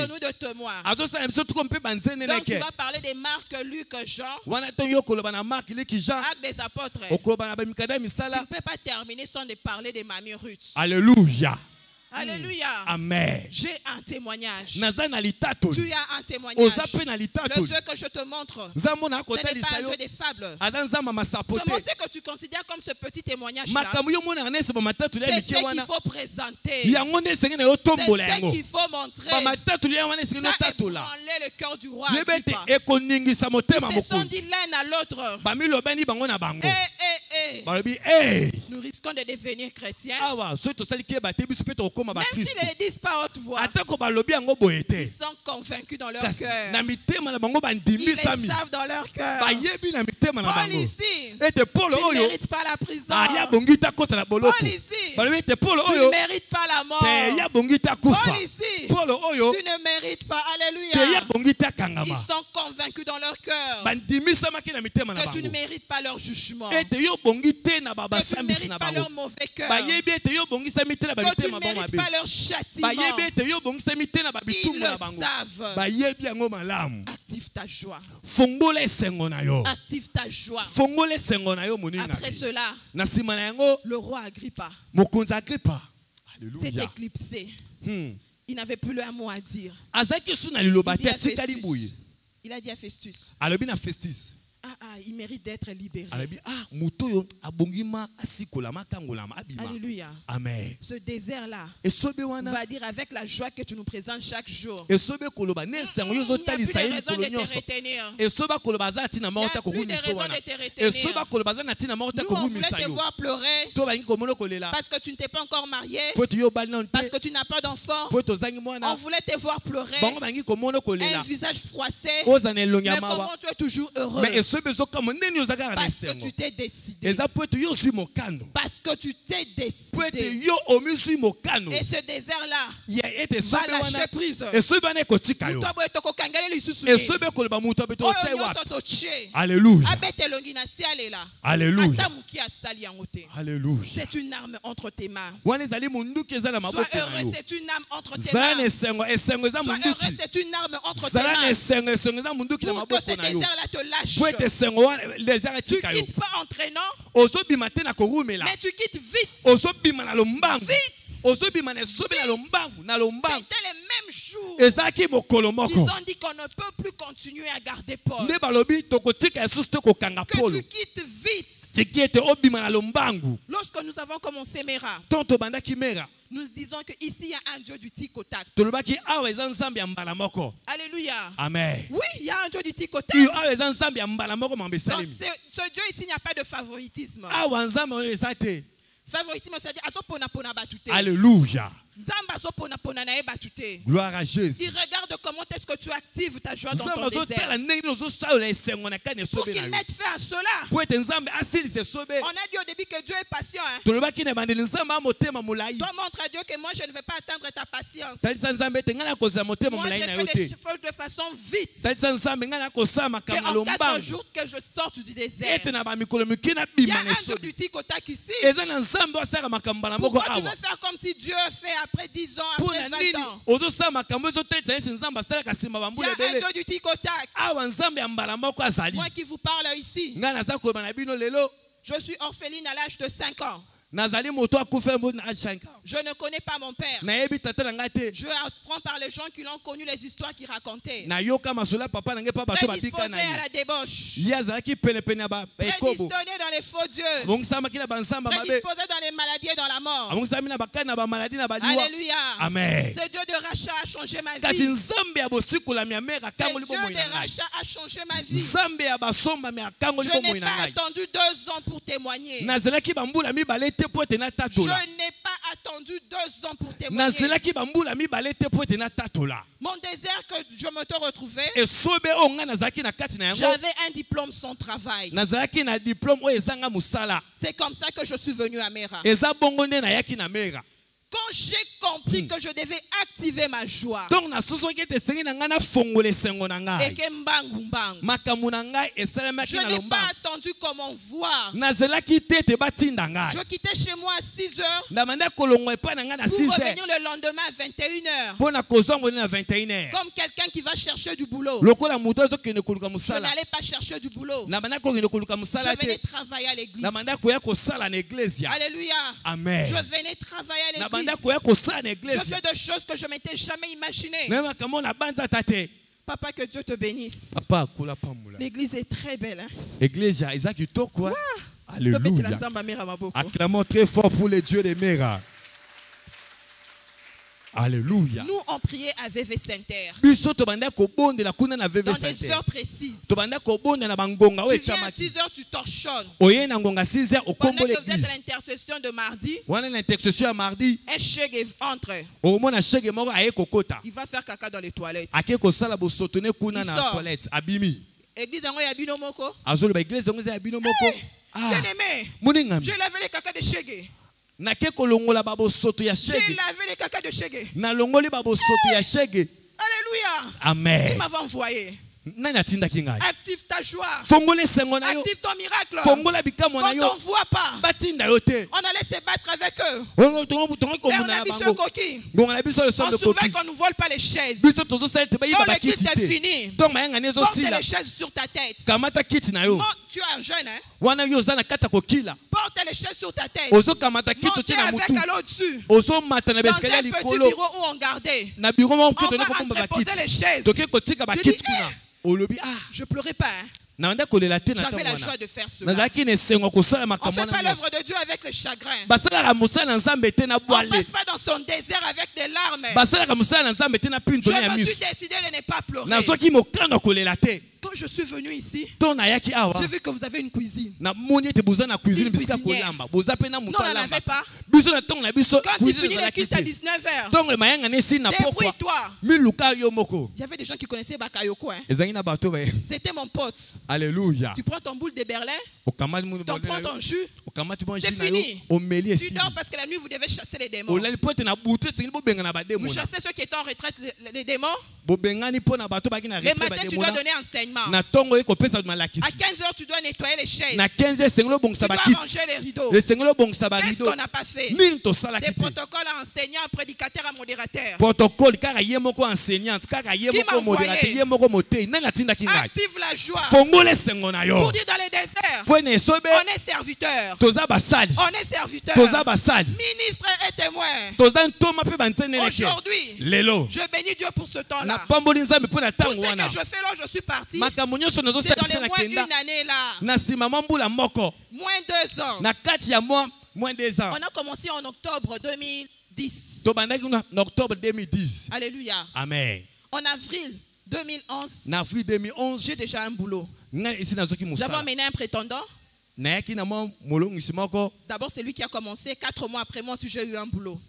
nous de témoins. Donc tu vas parler des Marc, Luc, Jean, Actes des apôtres. Tu ne peux pas terminer sans de parler de Mamie Ruth. Alléluia. Alléluia. Amen. J'ai un témoignage. Tu as un témoignage. Le Dieu que je te montre, ce n'est pas un Dieu des fables. Comment c'est que tu considères comme ce petit témoignage-là? C'est ce qu'il faut présenter. C'est ce qu'il faut montrer. Ça a ébranlé le cœur du roi. Ils se sont dit l'un à l'autre, nous risquons de devenir chrétiens. Même s'ils ne le disent pas à haute voix, ils sont convaincus dans leur cœur. Ils le savent dans leur cœur. Paul ici, tu ne mérites pas la prison. Paul ici, tu ne mérites pas la mort. Paul ici, tu ne mérites pas. Alléluia. Ils sont convaincus dans leur cœur que tu ne mérites pas leur jugement, que tu ne mérites pas leur mauvais cœur, que tu ne mérites pas leur châtiment. Ils le savent. Active ta joie. Active ta joie. Après cela, le roi Agrippa s'est éclipsé. Il n'avait plus un mot à dire. Il a dit à Festus. Il mérite d'être libéré. Alléluia. Amen. Ce désert-là va dire avec la joie que tu nous présentes chaque jour. Il n'y a plus de raison de te retenir. Nous, on voulait te voir pleurer parce que tu ne t'es pas encore marié, parce que tu n'as pas d'enfant. On voulait te voir pleurer, un visage froissé. Mais comment tu es toujours heureux? Parce que tu t'es décidé. Parce que tu t'es décidé. Et ce désert-là va lâcher prise. Alléluia. Alléluia. Alléluia. C'est une arme entre tes mains. Sois heureux, c'est une arme entre tes mains. Sois heureux, c'est une arme entre tes main. Pour que ce désert-là te lâche. Tu quittes pas entraînant, mais tu quittes vite. C'était les mêmes jours qu'ils ont dit qu'on ne peut plus continuer à garder Paul. Que tu quittes vite. Lorsque nous avons commencé Mera, nous disons qu'ici il y a un Dieu du tic-au-tac. Alléluia. Amen. Oui, il y a un Dieu du tic-au-tac. Dans ce Dieu ici, il n'y a pas de favoritisme. Favoritisme, c'est-à-dire Alléluia. Gloire à Jésus. Il regarde comment est-ce que tu actives ta joie dans ton désert. Pour qu'il mette fin à cela. On a dit au début que Dieu est patient. Toi montre à Dieu que moi je ne vais pas atteindre ta patience. Moi je fais des choses de façon vite. En 4 jours que je sorte du désert. Il y a un Dieu du tic-au-tac ici. Pourquoi tu veux faire comme si Dieu fait après 10 ans, après 20 ans? Il y a un Dieu du tic-au-tac. Moi qui vous parle ici, je suis orpheline à l'âge de 5 ans. Je ne connais pas mon père. Je apprends par les gens qui l'ont connu les histoires qu'il racontait. Prédisposé à la débauche. Prédisposé dans les faux dieux. Prédisposé dans les maladies et dans la mort. Alléluia. Amen. Ce Dieu de rachat a changé ma vie. Ce Dieu de rachat a changé ma vie. Je n'ai pas attendu 2 ans pour témoigner. Je n'ai pas attendu 2 ans pour témoigner. Mon désert que je me te retrouvais, j'avais un diplôme sans travail. C'est comme ça que je suis venu à Mera. Quand j'ai compris que je devais activer ma joie, et que je n'ai pas attendu qu'on m'envoie. Je quittais chez moi à 6 heures pour revenir le lendemain à 21 heures. Comme quelqu'un qui va chercher du boulot. Je n'allais pas chercher du boulot. Je venais travailler à l'église. Alléluia. Amen. Je venais travailler à l'église. Je fais des choses que je ne m'étais jamais imaginé. Papa, que Dieu te bénisse. L'église est très belle. Wow. Alléluia. Acclamons très fort pour les dieux de Mera. Alléluia. Nous on priait à VV Center. Dans des heures précises. Tu viens à 6 heures, tu torchonnes. Pendant que vous êtes à l'intercession de mardi, un chèque entre. Il va faire caca dans les toilettes. Il sort. Église en yabino moko. Bien-aimé, je lavais les caca de chèque. J'ai lavé les caca de chèque. Alléluia. Amen. Il m'avait envoyé. Active ta joie. Active ton miracle. Quand on ne voit pas, on allait se battre avec eux. On surveille qu'on ne vole pas les chaises. Quand le culte est fini, porte les chaises sur ta tête. Tu es un jeune, hein? Porte les chaises sur ta tête. Montez avec à l'au-dessus. Dans un petit bureau où on gardait. On va entreposer les chaises. Je dis, je pleurais pas, hein? J'avais la joie de faire cela. On ne fait pas l'œuvre de Dieu avec le chagrin. On ne passe pas dans son désert avec des larmes. Je me suis décidé de ne pas pleurer. Quand je suis venu ici, j'ai vu que vous avez une cuisine. Nous, on n'en avait pas. Quand il finit le culte à 19h, débrouille-toi. Il y avait des gens qui connaissaient Bakayoko. C'était mon pote. Alléluia. Tu prends ton boule de Berlin, tu prends ton jus, c'est fini. Tu dors parce que la nuit vous devez chasser les démons. Vous chassez ceux qui étaient en retraite, les démons. Les matins tu dois donner enseignement. À 15h tu dois nettoyer les chaises. Tu dois ranger les rideaux. Qu'est-ce qu'on n'a pas fait? Des protocoles à enseignants, à prédicateurs, à modérateurs. Qui m'a envoyé? Active la joie. Pour dire dans les déserts, on est serviteur. On est serviteur. Ministre et témoin. Aujourd'hui, je bénis Dieu pour ce temps-là. Tout ce que je fais là, je suis parti. C'est dans les moins d'une année là. Moins 2 ans. On a commencé en octobre 2010. Alléluia. Amen. En avril 2011, j'ai déjà un boulot. Nous avons amené un prétendant. D'abord, c'est lui qui a commencé. 4 mois après moi, si j'ai eu un boulot.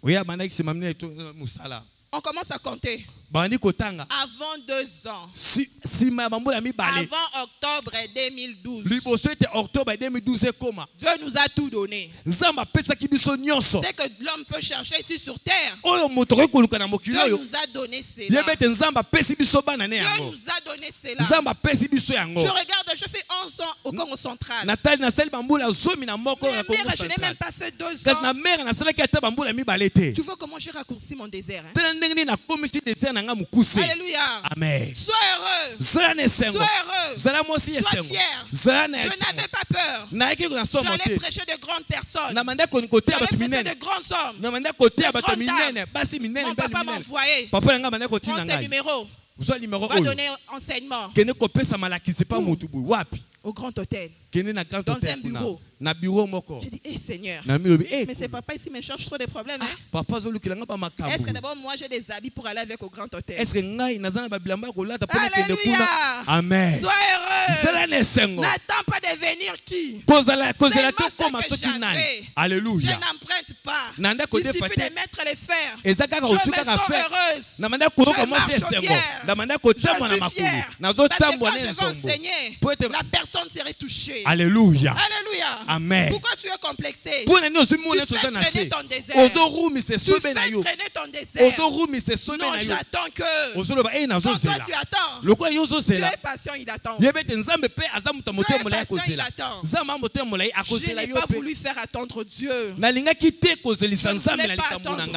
On commence à compter. Avant 2 ans. Avant octobre 2012. Dieu nous a tout donné. C'est que l'homme peut chercher ici sur terre. Dieu nous a donné cela. Dieu nous a donné cela. Je regarde, je fais 11 ans au Congo central. Ma mère, je n'ai même pas fait 2 ans. Tu vois comment j'ai raccourci mon désert, hein? Alléluia. Amen. Sois heureux. Sois heureux. Sois fier. Je n'avais pas peur. J'allais prêcher de grandes personnes. J'allais prêcher de grands hommes. De grandes dames. Mon papa m'a envoyé. Prends ce numéro. Va donner enseignement. Au grand hôtel. Dans un bureau. J'ai dit, Seigneur, mais c'est papa ici me cherche trop de problèmes. Hein? Est-ce que d'abord moi j'ai des habits pour aller avec au grand hôtel? Alléluia. Amen. Sois heureux. N'attends pas de venir qui? Seulement ce que j'avais. Alléluia. Je n'emprunte pas. Il suffit de mettre les fers. Je me sens heureuse. Je marche bien. Je suis fière. Parce que quand je vais enseigner, la personne serait touchée. Alléluia. Alléluia. Amen. Pourquoi tu es complexé? Tu fais traîner ton désert. Tu fais traîner ton désert. Non, j'attends que. Quand toi tu attends, tu es patient, il attend. Tu es patient, il attend. Je n'ai pas voulu faire attendre Dieu. Je ne voulais pas attendre.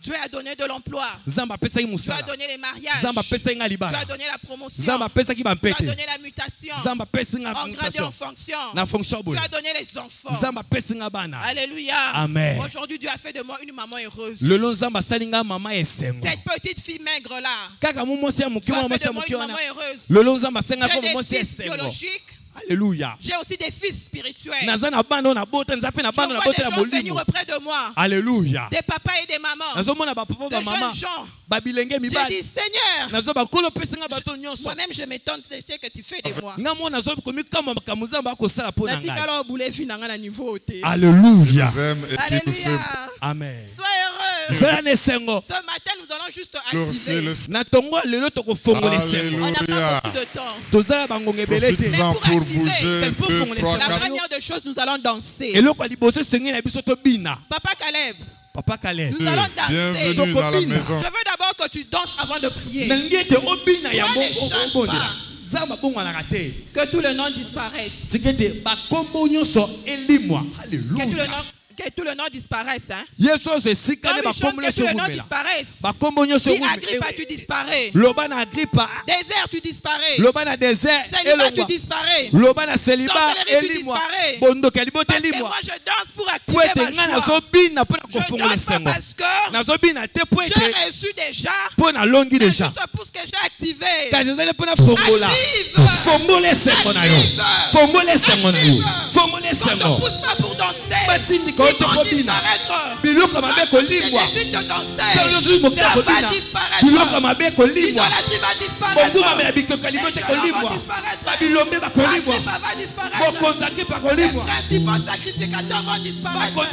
Dieu a donné de l'emploi. Dieu a donné les mariages. Dieu a donné la promotion. Dieu a donné la mutation. En grade en fonction. Tu as donné les enfants. Alléluia. Amen. Aujourd'hui, Dieu a fait de moi une maman heureuse. Cette petite fille maigre là. Tu as fait de moi une maman heureuse. J'ai des fils biologiques. Alléluia. J'ai aussi des fils spirituels. Je vois des gens venir auprès de moi. Alléluia. Des papas et des mamans. De jeunes gens. J'ai dit, Seigneur, moi-même je m'étonne de ce que tu fais de moi. Alléluia. Alléluia. Amen. Sois heureux. Ce matin, nous allons juste activer. On n'a pas beaucoup de temps. Profites-en pour bouger 2, 3, 4. La première des choses, nous allons danser. Papa Caleb. Papa Caleb. Nous allons danser. Bienvenue dans la maison. Je veux d'abord que tu danses avant de prier. Ne que tout le nom disparaisse. Que tout le nom disparaisse. Hein? Que tout le nom disparaisse. Si Agrippa, tu disparais. Désert, tu disparais. Célibat, tu disparais. Sorcellerie, tu disparais. Parce que moi, je danse pour activer ma joie. Je danse pas parce que j'ai reçu déjà. C'est juste pour ce que j'ai activé. Active. Quand on ne pousse pas pour danser, ils vont disparaître. Si tu décides de danser, ça va disparaître. L'idolâtrie va disparaître. Agrippa va disparaître. Les principaux sacrificateurs vont disparaître. Comme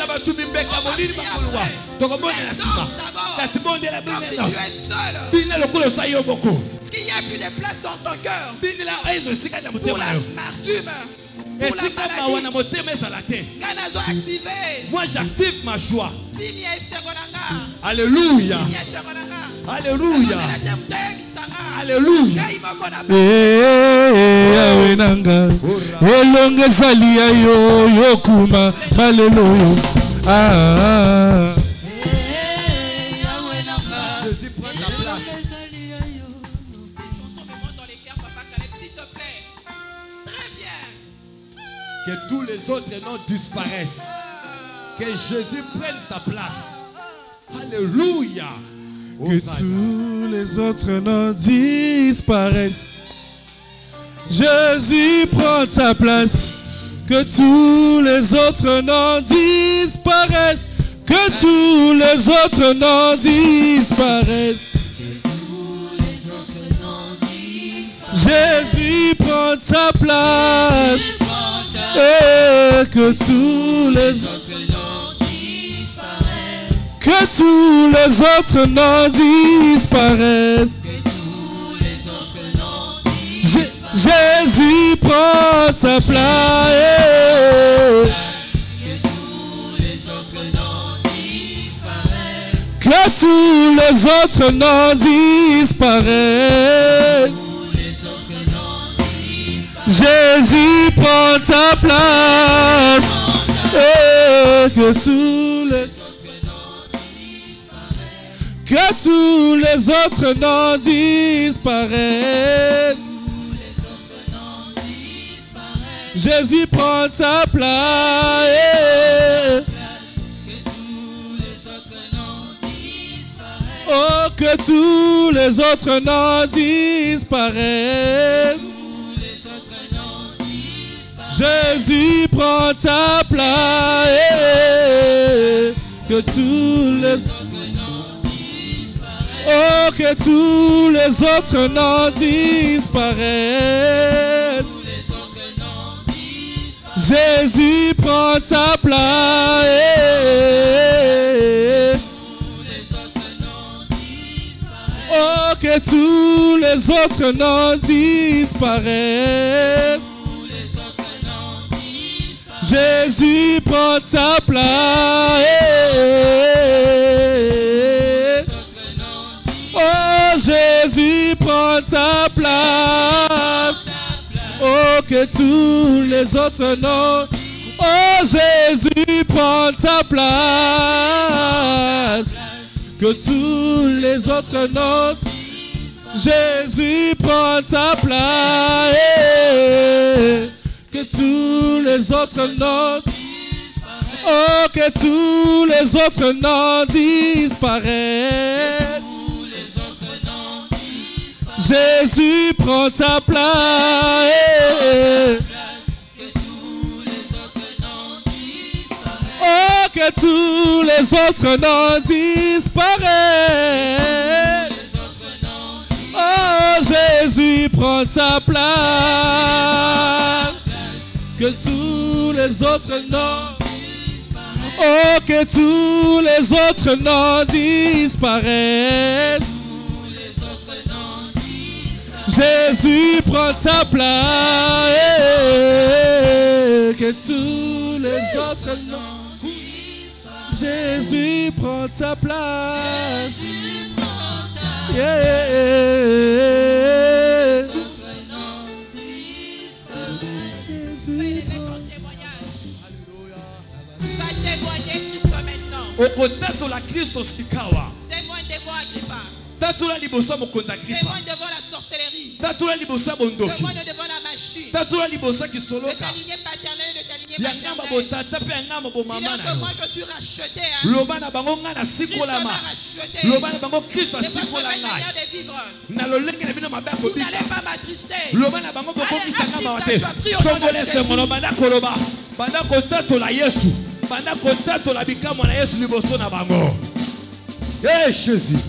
si tu es seul. Qu'il n'y a plus de place dans ton cœur pour l'amertume. Moi j'active ma joie. Alléluia. Alléluia. Alléluia. Jésus prend ta place. Que tous les autres noms disparaissent. Que Jésus prenne sa place. Alléluia. Que tous les autres noms disparaissent. Jésus prend sa place. Que tous les autres noms disparaissent. Que tous les autres noms disparaissent. Jésus prend sa place. Et que tous les autres noms disparaissent. Que tous les autres noms disparaissent. Jésus prend sa place. Que tous les autres noms disparaissent. Jésus prend ta place. Et que tous les autres noms disparaissent. Jésus prend ta place. Oh, que tous les autres noms disparaissent. Jésus prend ta place. Que tous les autres noms disparaissent. Oh, que tous les autres noms disparaissent. Jésus prend ta place. Oh, que tous les autres noms disparaissent. Jésus prend ta place. Oh, Jésus prend ta place. Oh, que tous les autres noms. Oh, Jésus prend ta place. Que tous les autres noms. Jésus prend ta place. Que tous les autres noms. Oh, que tous les autres noms disparaissent. Jésus prend ta place. Oh, que tous les autres noms disparaissent. Oh, Jésus prend ta place. Que tous les autres noms. Oh, que tous les autres noms disparaissent. Jésus prend ta place. Que tous les autres noms. Jésus prend ta place. La Christ Sikawa. Témoigne devant Agrippa. Témoigne devant la sorcellerie. Témoigne devant la magie. Le lignée paternelle et le lignée maternelle. Dis-leur que moi je suis racheté. Christ m'a racheté. Et votre manière de vivre. Vous n'allez pas m'attrister. Allez, active ta joie. Prie au nom de Jésus. Pendant que la bikamo na Yesu liboso na bango. Eh Jésus.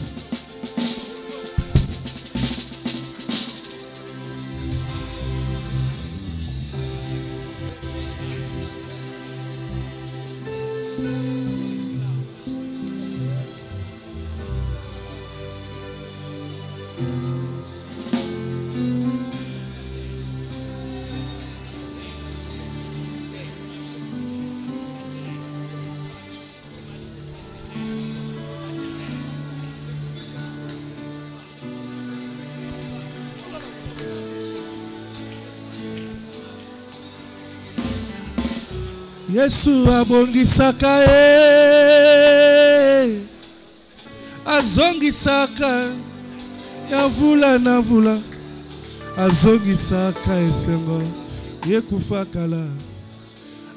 Yesu abongisaka azongisaka ya vula na vula azongisaka esengo yekufa kala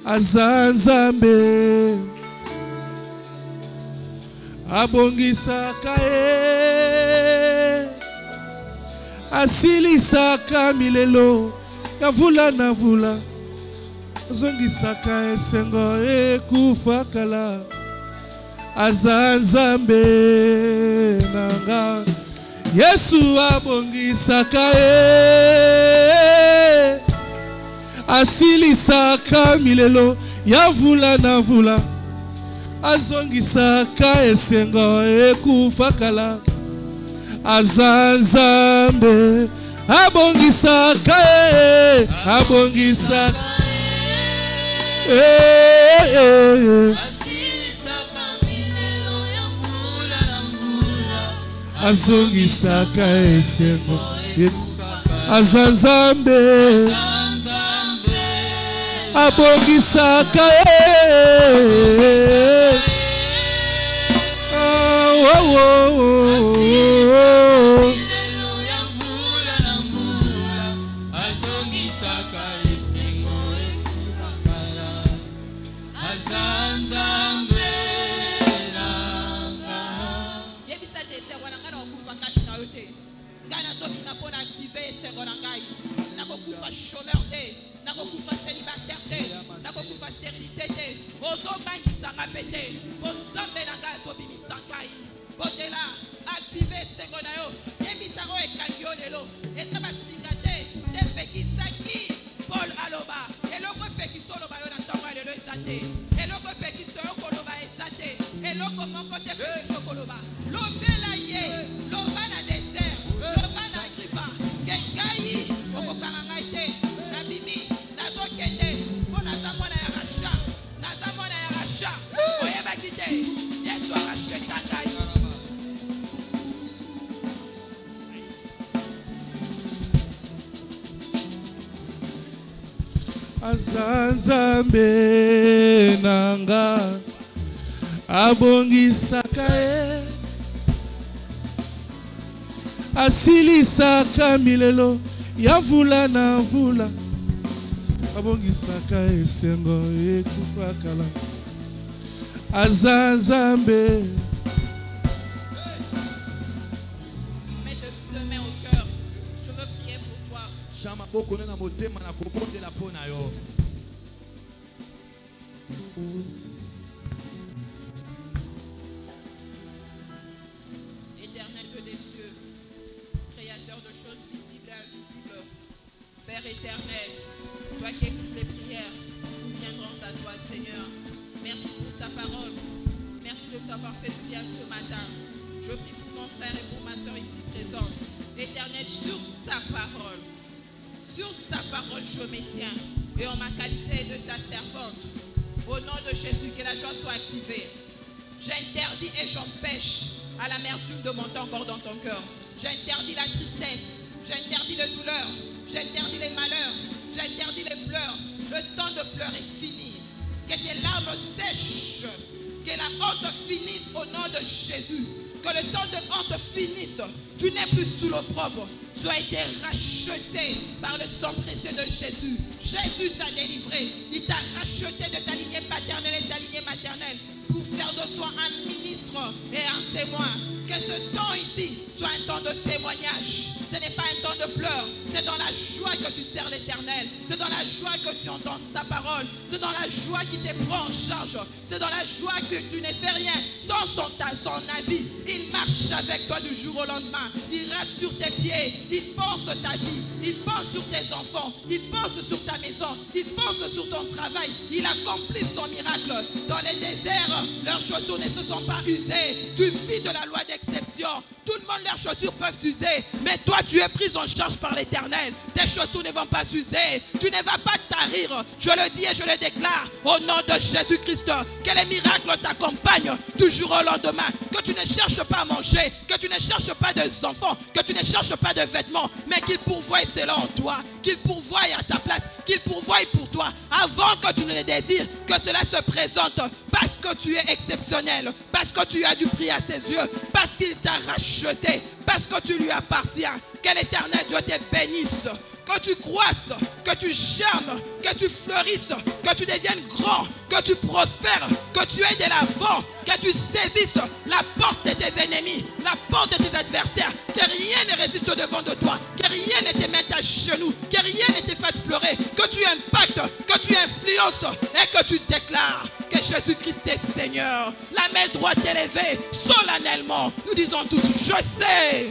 azanzambe abongisaka asilisaka milelo ya vula na vula azongisaka esengo ekufa kala azanzambe nanga Yesu abongisaka asilisaka milelo ya vula na vula azongisaka esengo ekufa kala azanzambe abongisaka abongisaka azongisaka esengo azanzambe abongisaka azanzambe nanga abongisaka asilisaka milelo ya vula na vula abongisaka esengo ekufa kala azanzambe. Éternel Dieu des cieux, créateur de choses visibles et invisibles, Père éternel, toi qui écoutes les prières, nous viendrons à toi, Seigneur. Merci pour ta parole. Merci de t'avoir fait du bien ce matin. Je prie pour mon frère et pour ma soeur ici présente. Éternel, sur ta parole, je me tiens. Et en ma qualité de ta servante, au nom de Jésus, que la joie soit activée. J'interdis et j'empêche à l'amertume de monter encore dans ton cœur. J'interdis la tristesse, j'interdis les douleurs, j'interdis les malheurs, j'interdis les pleurs. Le temps de pleurs est fini. Que tes larmes sèchent, que la honte finisse au nom de Jésus. Que le temps de honte finisse. Tu n'es plus sous l'opprobre. Tu as été racheté par le sang précieux de Jésus. Jésus t'a délivré. Il t'a racheté de ta lignée paternelle et de ta lignée maternelle pour faire de toi un ministre et un témoin. Que ce temps ici soit un temps de témoignage. Ce n'est pas un temps de pleurs. C'est dans la joie que tu sers l'Éternel. C'est dans la joie que tu entends sa parole. C'est dans la joie qui te prend en charge. C'est dans la joie que tu ne fais rien sans son avis. Il marche avec toi du jour au lendemain. Il rate sur tes pieds. Il pense ta vie. Il pense sur tes enfants. Il pense sur ta maison. Il pense sur ton travail. Il accomplit son miracle. Dans les déserts, leurs chaussures ne se sont pas usées. Tu vis de la loi d'exception. Tout le monde, leurs chaussures peuvent s'user. Mais toi, tu es pris en charge par l'Éternel. Tes chaussures ne vont pas s'user. Tu ne vas pas tarir. Je le dis et je le déclare au nom de Jésus-Christ. Que les miracles t'accompagnent du jour au lendemain. Que tu ne cherches pas à manger. Que tu ne cherches pas d'enfants. Que tu ne cherches pas de vêtements. Mais qu'il pourvoie selon toi. Qu'il pourvoie à ta place. Qu'il pourvoie pour toi. Avant que tu ne le désires. Que cela se présente. Parce que tu es exceptionnel. Parce que tu as du prix à ses yeux. Parce qu'il t'a racheté. Parce que tu lui appartiens. Que l'Éternel Dieu te bénisse. Que tu croisses, que tu germes, que tu fleurisses, que tu deviennes grand, que tu prospères, que tu aies de l'avant, que tu saisisses la porte de tes ennemis, la porte de tes adversaires, que rien ne résiste devant de toi, que rien ne te mette à genoux, que rien ne te fasse pleurer, que tu impactes, que tu influences et que tu déclares que Jésus-Christ est Seigneur. La main droite élevée, solennellement, nous disons tous, je sais.